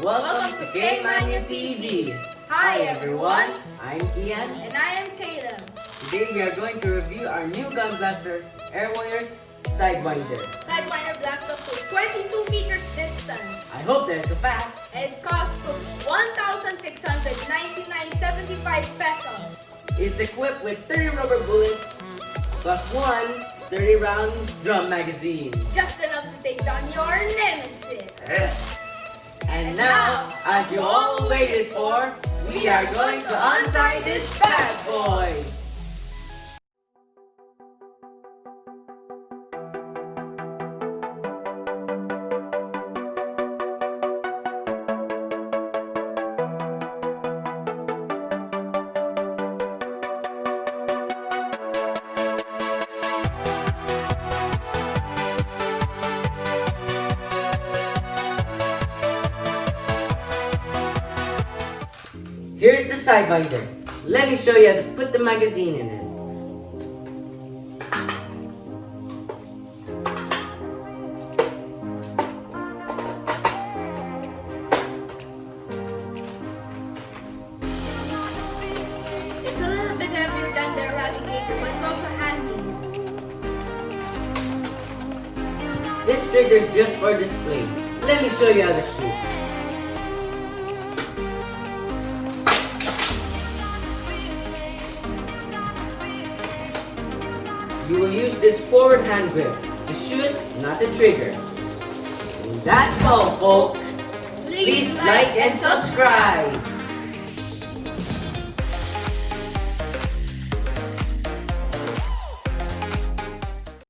Welcome to kmanioTV. Hi everyone, I'm Kian. and I am Caleb. Today we are going to review our new gun blaster, Air Warriors Sidewinder. Sidewinder blasts up to 22 meters distance. I hope there's a fact. And it costs to 1,699.75 pesos. It's equipped with 30 rubber bullets plus one 30-round drum magazine. Just enough to take down your nemesis. And now, as you all waited for, we are going to untie this bad boy. Here's the Sidewinder. Let me show you how to put the magazine in it. It's a little bit heavier than the Eradicator, but it's also handy. This trigger is just for display. Let me show you how to shoot. You will use this forward hand grip to shoot, not the trigger. And that's all, folks. Please like and subscribe.